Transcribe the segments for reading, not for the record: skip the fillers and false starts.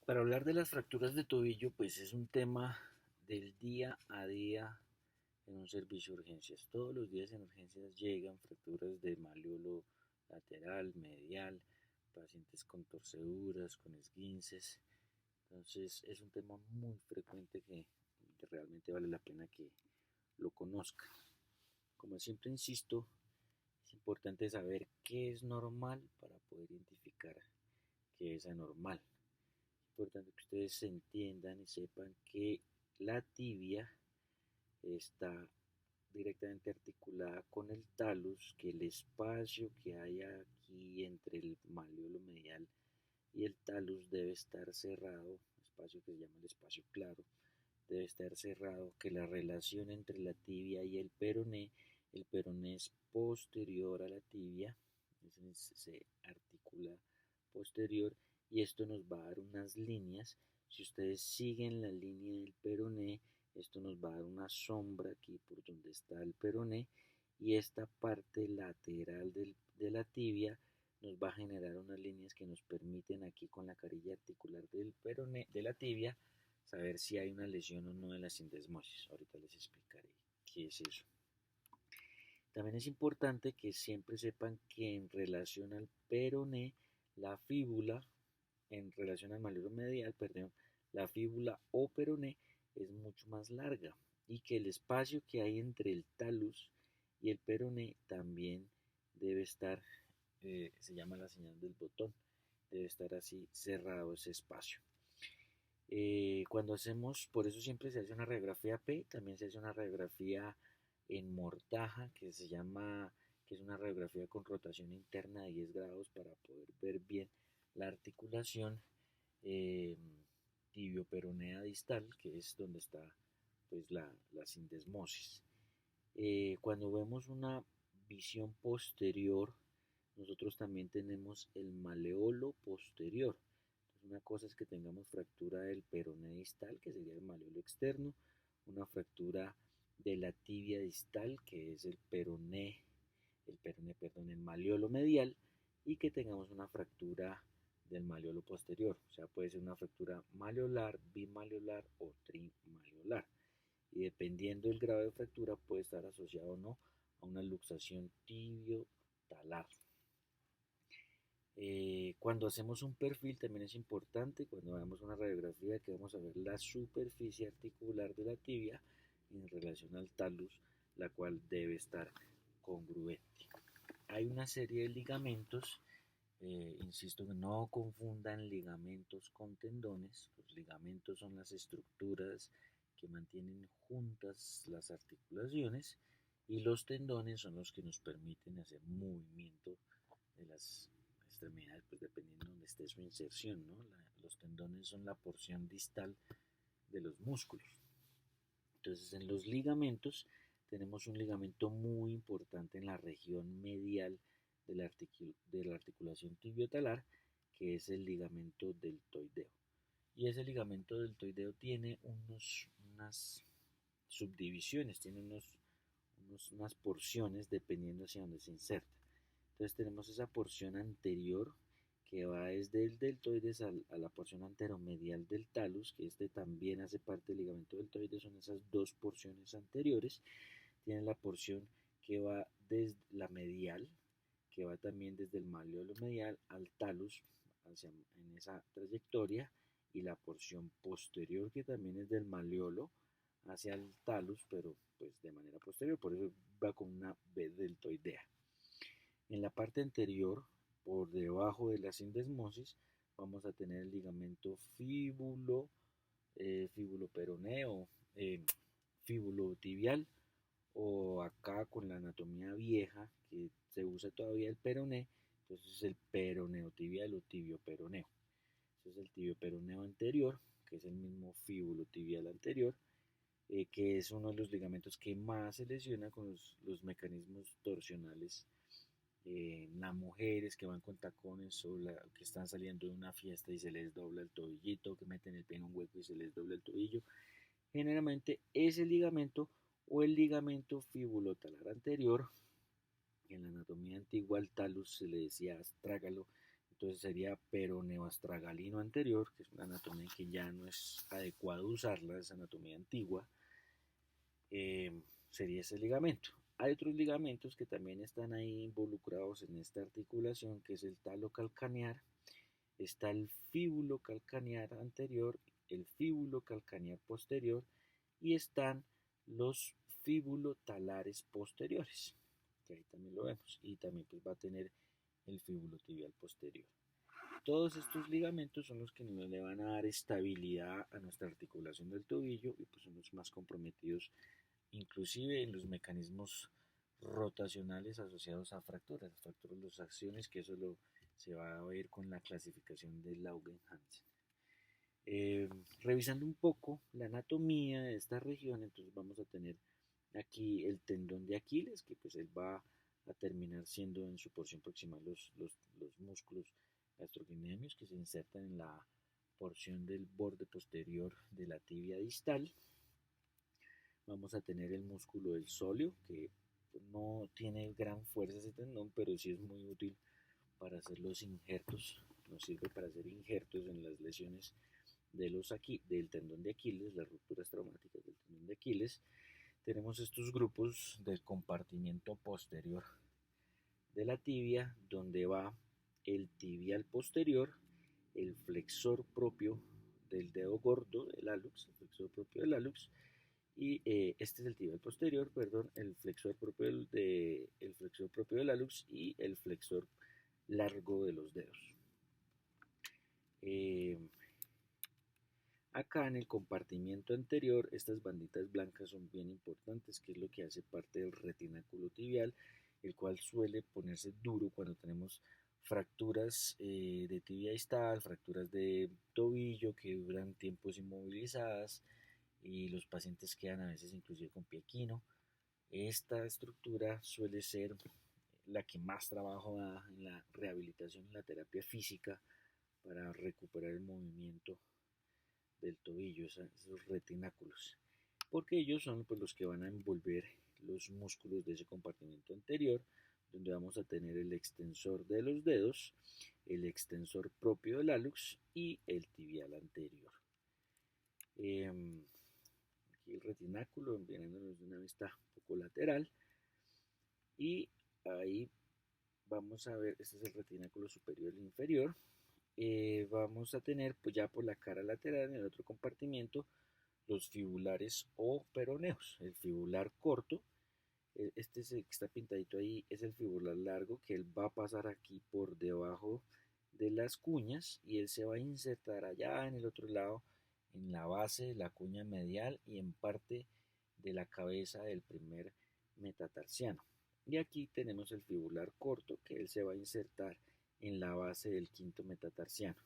Para hablar de las fracturas de tobillo, pues es un tema del día a día en un servicio de urgencias. Todos los días en urgencias llegan fracturas de malleolo lateral, medial, pacientes con torceduras, con esguinces. Entonces es un tema muy frecuente que realmente vale la pena que lo conozca. Como siempre insisto, es importante saber qué es normal para poder identificar qué es anormal. Es importante que ustedes entiendan y sepan que la tibia está directamente articulada con el talus, que el espacio que hay aquí entre el malleolo medial y el talus debe estar cerrado, espacio que se llama el espacio claro, debe estar cerrado, que la relación entre la tibia y el peroné es posterior a la tibia, se articula posterior y esto nos va a dar unas líneas. Si ustedes siguen la línea del peroné, esto nos va a dar una sombra aquí por donde está el peroné y esta parte lateral de la tibia nos va a generar unas líneas que nos permiten aquí con la carilla articular del peroné, de la tibia, saber si hay una lesión o no de la sindesmosis. Ahorita les explicaré qué es eso. También es importante que siempre sepan que en relación al peroné, la fíbula, en relación al malleolo medial, perdón, la fíbula o peroné es mucho más larga y que el espacio que hay entre el talus y el peroné también debe estar, se llama la señal del botón, debe estar así cerrado ese espacio. Cuando hacemos, por eso siempre se hace una radiografía P, también se hace una radiografía en mortaja, que es una radiografía con rotación interna de 10 grados para poder ver bien la articulación eh, tibio-peronea distal, que es donde está pues la sindesmosis. Cuando vemos una visión posterior, nosotros también tenemos el maleolo posterior. Entonces, una cosa es que tengamos fractura del peroné distal, que sería el maleolo externo, una fractura de la tibia distal, que es perdón, el maleolo medial, y que tengamos una fractura del maleolo posterior. O sea, puede ser una fractura maleolar, bimaleolar o trimaleolar. Y dependiendo del grado de fractura, puede estar asociado o no a una luxación tibio-talar. Cuando hacemos un perfil también es importante, cuando hagamos una radiografía, que vamos a ver la superficie articular de la tibia en relación al talus, la cual debe estar congruente. Hay una serie de ligamentos, insisto que no confundan ligamentos con tendones. Los ligamentos son las estructuras que mantienen juntas las articulaciones y los tendones son los que nos permiten hacer movimiento de las extremidades, pues dependiendo de donde esté su inserción, ¿no? Los tendones son la porción distal de los músculos. Entonces, en los ligamentos tenemos un ligamento muy importante en la región medial de la articulación tibiotalar, que es el ligamento deltoideo. Y ese ligamento deltoideo tiene unas subdivisiones, tiene unas porciones dependiendo hacia dónde se inserta. Entonces tenemos esa porción anterior que va desde el deltoides a la porción anteromedial del talus, que este también hace parte del ligamento deltoides, son esas dos porciones anteriores. Tiene la porción que va desde la medial, que va también desde el maleolo medial al talus, en esa trayectoria, y la porción posterior que también es del maleolo hacia el talus, pero pues de manera posterior, por eso va con una B deltoidea. En la parte anterior, por debajo de la sindesmosis, vamos a tener el ligamento fibuloperoneo, fibulotibial, o acá con la anatomía vieja que se usa todavía el peroné, entonces es el peroneo tibial o tibio peroneo. Ese es el tibio peroneo anterior, que es el mismo fíbulo tibial anterior, que es uno de los ligamentos que más se lesiona con los mecanismos torsionales. Las mujeres que van con tacones o que están saliendo de una fiesta y se les dobla el tobillito, que meten el pie en un hueco y se les dobla el tobillo, generalmente ese ligamento o el ligamento fibulotalar anterior, en la anatomía antigua al talus se le decía astrágalo, Entonces sería peroneoastragalino anterior, que es una anatomía que ya no es adecuado usarla, es anatomía antigua, eh, sería ese ligamento. Hay otros ligamentos que también están ahí involucrados en esta articulación, que es el talo calcanear, está el fíbulo calcanear anterior, el fíbulo calcanear posterior y están los fibulotalares posteriores, que ahí también lo vemos, y también pues va a tener el fíbulo tibial posterior. Todos estos ligamentos son los que nos le van a dar estabilidad a nuestra articulación del tobillo y pues son los más comprometidos inclusive en los mecanismos rotacionales asociados a fracturas luxaciones, que se va a ver con la clasificación de Laugen-Hansen. Revisando un poco la anatomía de esta región, entonces vamos a tener aquí el tendón de Aquiles, que pues él va a terminar siendo en su porción proximal los músculos gastrocnemios que se insertan en la porción del borde posterior de la tibia distal. Vamos a tener el músculo del sóleo, que no tiene gran fuerza ese tendón, pero sí es muy útil para hacer los injertos, nos sirve para hacer injertos en las lesiones del tendón de Aquiles, las rupturas traumáticas del tendón de Aquiles. Tenemos estos grupos del compartimiento posterior de la tibia, donde va el tibial posterior, el flexor propio del dedo gordo del hallux, el flexor propio del hallux, y este es el tibial posterior, perdón, el flexor propio el flexor propio del hallux y el flexor largo de los dedos. Acá en el compartimiento anterior, estas banditas blancas son bien importantes, que es lo que hace parte del retináculo tibial, el cual suele ponerse duro cuando tenemos fracturas de tibia distal, fracturas de tobillo que duran tiempos inmovilizadas y los pacientes quedan a veces inclusive con pie equino. Esta estructura suele ser la que más trabajo da en la rehabilitación, en la terapia física para recuperar el movimiento del tobillo, esos retináculos, porque ellos son pues, los que van a envolver los músculos de ese compartimento anterior, donde vamos a tener el extensor de los dedos, el extensor propio del hallux y el tibial anterior. Aquí el retináculo, viéndonos de una vista un poco lateral, y ahí vamos a ver, este es el retináculo superior e inferior. Vamos a tener pues ya por la cara lateral en el otro compartimiento los fibulares o peroneos. El fibular corto, este es el que está pintadito ahí, es el fibular largo, que él va a pasar aquí por debajo de las cuñas y él se va a insertar allá en el otro lado, en la base de la cuña medial y en parte de la cabeza del primer metatarsiano. Y aquí tenemos el fibular corto, que él se va a insertar en la base del quinto metatarsiano.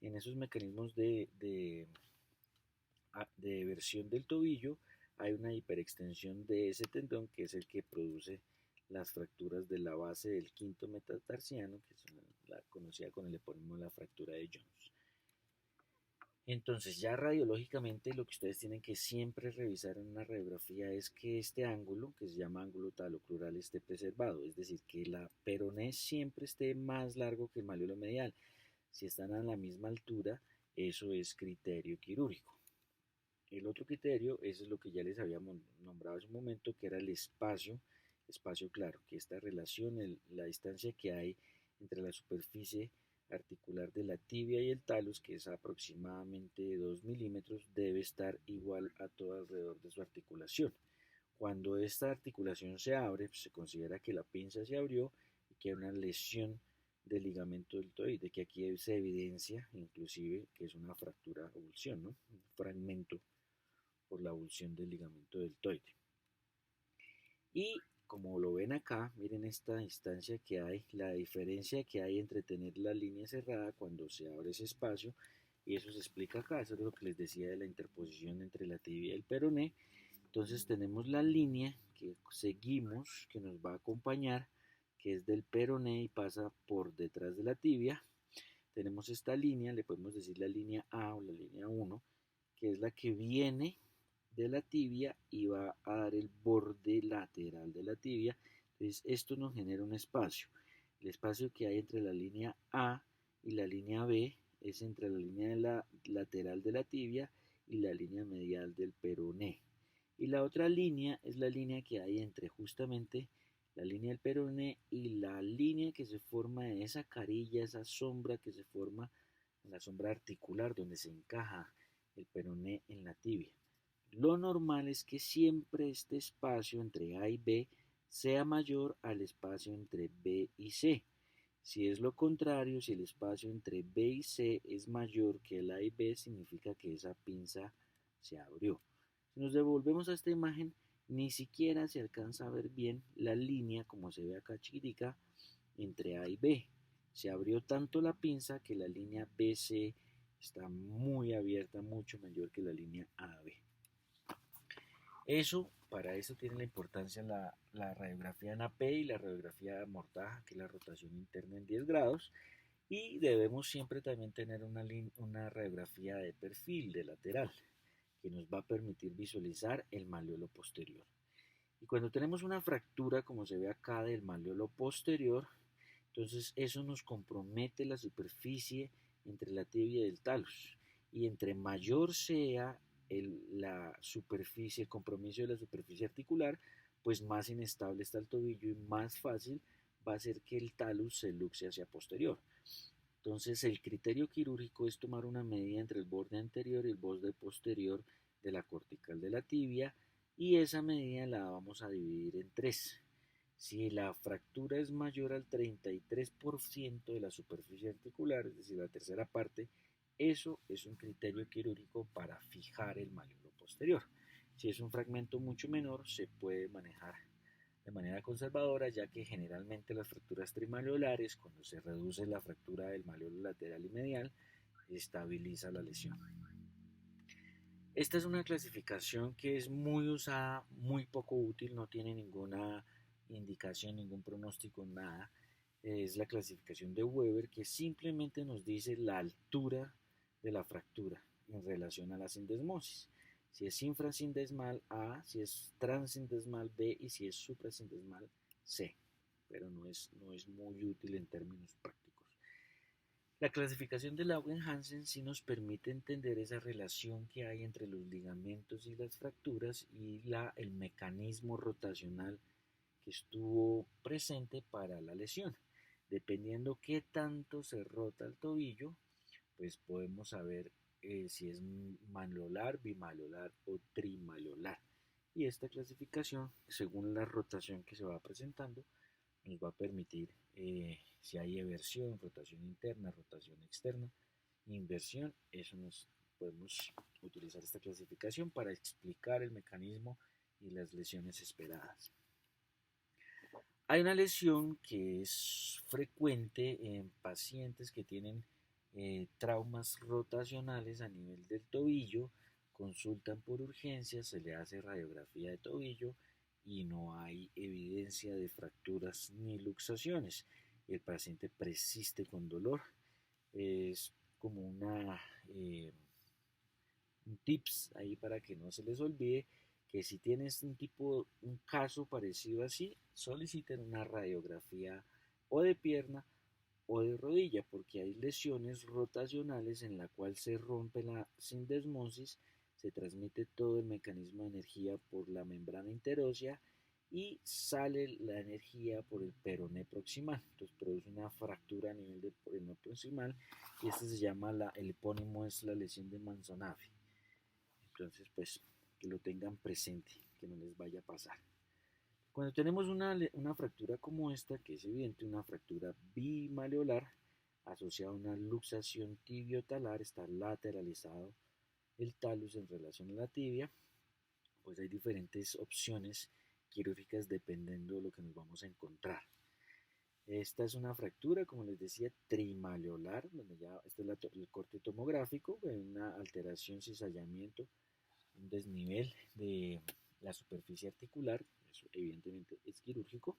En esos mecanismos de versión del tobillo hay una hiperextensión de ese tendón que es el que produce las fracturas de la base del quinto metatarsiano, que es la conocida con el epónimo de la fractura de Jones. Entonces ya radiológicamente lo que ustedes tienen que siempre revisar en una radiografía es que este ángulo, que se llama ángulo talocrural, esté preservado, es decir, que la peroné siempre esté más largo que el malleolo medial. Si están a la misma altura, eso es criterio quirúrgico. El otro criterio, eso es lo que ya les habíamos nombrado hace un momento, que era el espacio claro, que esta relación, la distancia que hay entre la superficie articular de la tibia y el talus, que es aproximadamente 2 milímetros, debe estar igual a todo alrededor de su articulación. Cuando esta articulación se abre, pues se considera que la pinza se abrió y que hay una lesión del ligamento deltoide, que aquí se evidencia inclusive que es una fractura avulsión, ¿no? Un fragmento por la avulsión del ligamento deltoide. Y como lo ven acá, miren esta distancia que hay, la diferencia que hay entre tener la línea cerrada cuando se abre ese espacio, y eso se explica acá, eso es lo que les decía de la interposición entre la tibia y el peroné. Entonces tenemos la línea que seguimos, que nos va a acompañar, que es del peroné y pasa por detrás de la tibia. Tenemos esta línea, le podemos decir la línea A o la línea 1, que es la que viene de la tibia y va a dar el borde lateral de la tibia. Entonces esto nos genera un espacio. El espacio que hay entre la línea A y la línea B es entre la línea lateral de la tibia y la línea medial del peroné. Y la otra línea es la línea que hay entre justamente la línea del peroné y la línea que se forma en esa carilla, esa sombra que se forma en la sombra articular donde se encaja el peroné en la tibia. Lo normal es que siempre este espacio entre A y B sea mayor al espacio entre B y C. Si es lo contrario, si el espacio entre B y C es mayor que el A y B, significa que esa pinza se abrió. Si nos devolvemos a esta imagen, ni siquiera se alcanza a ver bien la línea, como se ve acá chiquitica, entre A y B. Se abrió tanto la pinza que la línea BC está muy abierta, mucho mayor que la línea AB. Para eso tiene la importancia la radiografía en AP y la radiografía mortaja, que es la rotación interna en 10 grados. Y debemos siempre también tener una radiografía de perfil, de lateral, que nos va a permitir visualizar el malleolo posterior. Y cuando tenemos una fractura, como se ve acá, del malleolo posterior, entonces eso nos compromete la superficie entre la tibia y el talus. Y entre mayor sea la superficie, el compromiso de la superficie articular, pues más inestable está el tobillo y más fácil va a ser que el talus se luxe hacia posterior. Entonces el criterio quirúrgico es tomar una medida entre el borde anterior y el borde posterior de la cortical de la tibia y esa medida la vamos a dividir en tres. Si la fractura es mayor al 33% de la superficie articular, es decir, la tercera parte, eso es un criterio quirúrgico para fijar el malleolo posterior. Si es un fragmento mucho menor, se puede manejar de manera conservadora, ya que generalmente las fracturas trimalleolares, cuando se reduce la fractura del malleolo lateral y medial, estabiliza la lesión. Esta es una clasificación que es muy usada, muy poco útil, no tiene ninguna indicación, ningún pronóstico, nada. Es la clasificación de Weber, que simplemente nos dice la altura de la fractura en relación a la sindesmosis. Si es infrasindesmal A, si es transindesmal B y si es suprasindesmal C, pero no es muy útil en términos prácticos. La clasificación de Langen-Hansen sí nos permite entender esa relación que hay entre los ligamentos y las fracturas y el mecanismo rotacional que estuvo presente para la lesión. Dependiendo qué tanto se rota el tobillo, pues podemos saber si es malleolar, bimalleolar o trimalleolar. Y esta clasificación, según la rotación que se va presentando, nos va a permitir si hay eversión, rotación interna, rotación externa, inversión. Eso nos podemos utilizar esta clasificación para explicar el mecanismo y las lesiones esperadas. Hay una lesión que es frecuente en pacientes que tienen traumas rotacionales a nivel del tobillo, consultan por urgencia, se le hace radiografía de tobillo y no hay evidencia de fracturas ni luxaciones. El paciente persiste con dolor. Es como un tips ahí para que no se les olvide que si tienes un caso parecido así, soliciten una radiografía o de pierna o de rodilla, porque hay lesiones rotacionales en la cual se rompe la sindesmosis, se transmite todo el mecanismo de energía por la membrana interósea y sale la energía por el peroné proximal. Entonces produce una fractura a nivel del peroné proximal y este se llama, el epónimo es la lesión de Manzanavi. Entonces, pues, que lo tengan presente, que no les vaya a pasar. Cuando tenemos una fractura como esta, que es evidente una fractura bimalleolar, asociada a una luxación tibiotalar, está lateralizado el talus en relación a la tibia, pues hay diferentes opciones quirúrgicas dependiendo de lo que nos vamos a encontrar. Esta es una fractura, como les decía, trimalleolar, donde ya este es el corte tomográfico, una alteración, cizallamiento, un desnivel de la superficie articular, eso evidentemente es quirúrgico,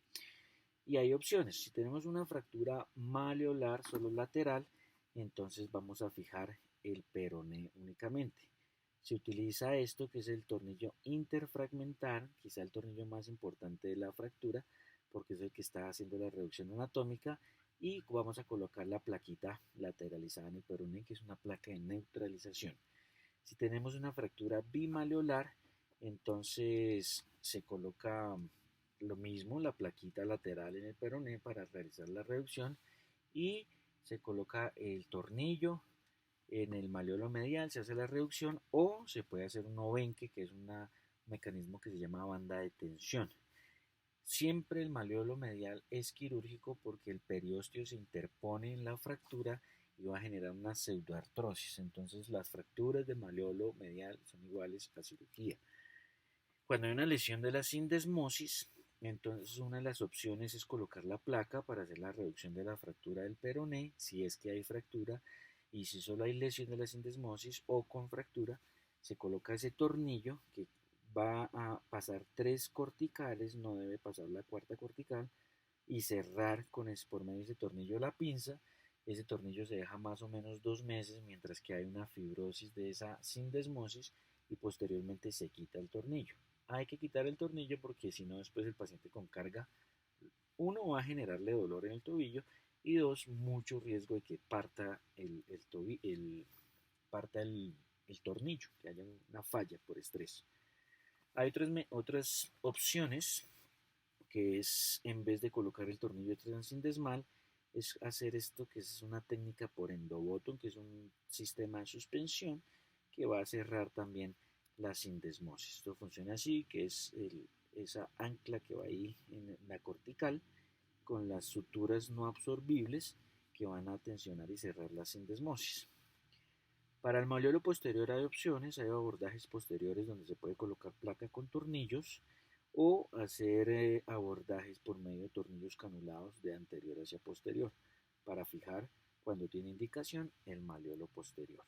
y hay opciones. Si tenemos una fractura malleolar solo lateral, entonces vamos a fijar el peroné únicamente. Se utiliza esto que es el tornillo interfragmentar, quizá el tornillo más importante de la fractura, porque es el que está haciendo la reducción anatómica y vamos a colocar la plaquita lateralizada en el peroné, que es una placa de neutralización. Si tenemos una fractura bimaleolar, entonces se coloca lo mismo, la plaquita lateral en el peroné para realizar la reducción y se coloca el tornillo en el maleolo medial, se hace la reducción o se puede hacer un obenque, que es un mecanismo que se llama banda de tensión. Siempre el maleolo medial es quirúrgico porque el periósteo se interpone en la fractura y va a generar una pseudoartrosis. Entonces las fracturas del maleolo medial son iguales a cirugía. Cuando hay una lesión de la sindesmosis, entonces una de las opciones es colocar la placa para hacer la reducción de la fractura del peroné, si es que hay fractura, y si solo hay lesión de la sindesmosis o con fractura, se coloca ese tornillo que va a pasar 3 corticales, no debe pasar la cuarta cortical, y cerrar por medio de ese tornillo la pinza. Ese tornillo se deja más o menos 2 meses mientras que hay una fibrosis de esa sindesmosis y posteriormente se quita el tornillo. Hay que quitar el tornillo porque si no después el paciente con carga, uno, va a generarle dolor en el tobillo y dos, mucho riesgo de que parta el tornillo, que haya una falla por estrés. Hay otras opciones que es, en vez de colocar el tornillo transindesmal, es hacer esto que es una técnica por endoboton, que es un sistema de suspensión que va a cerrar también la sindesmosis. Esto funciona así, que es esa ancla que va ahí en la cortical con las suturas no absorbibles que van a tensionar y cerrar la sindesmosis. Para el maleolo posterior hay opciones, hay abordajes posteriores donde se puede colocar placa con tornillos o hacer abordajes por medio de tornillos canulados de anterior hacia posterior para fijar, cuando tiene indicación, el maleolo posterior.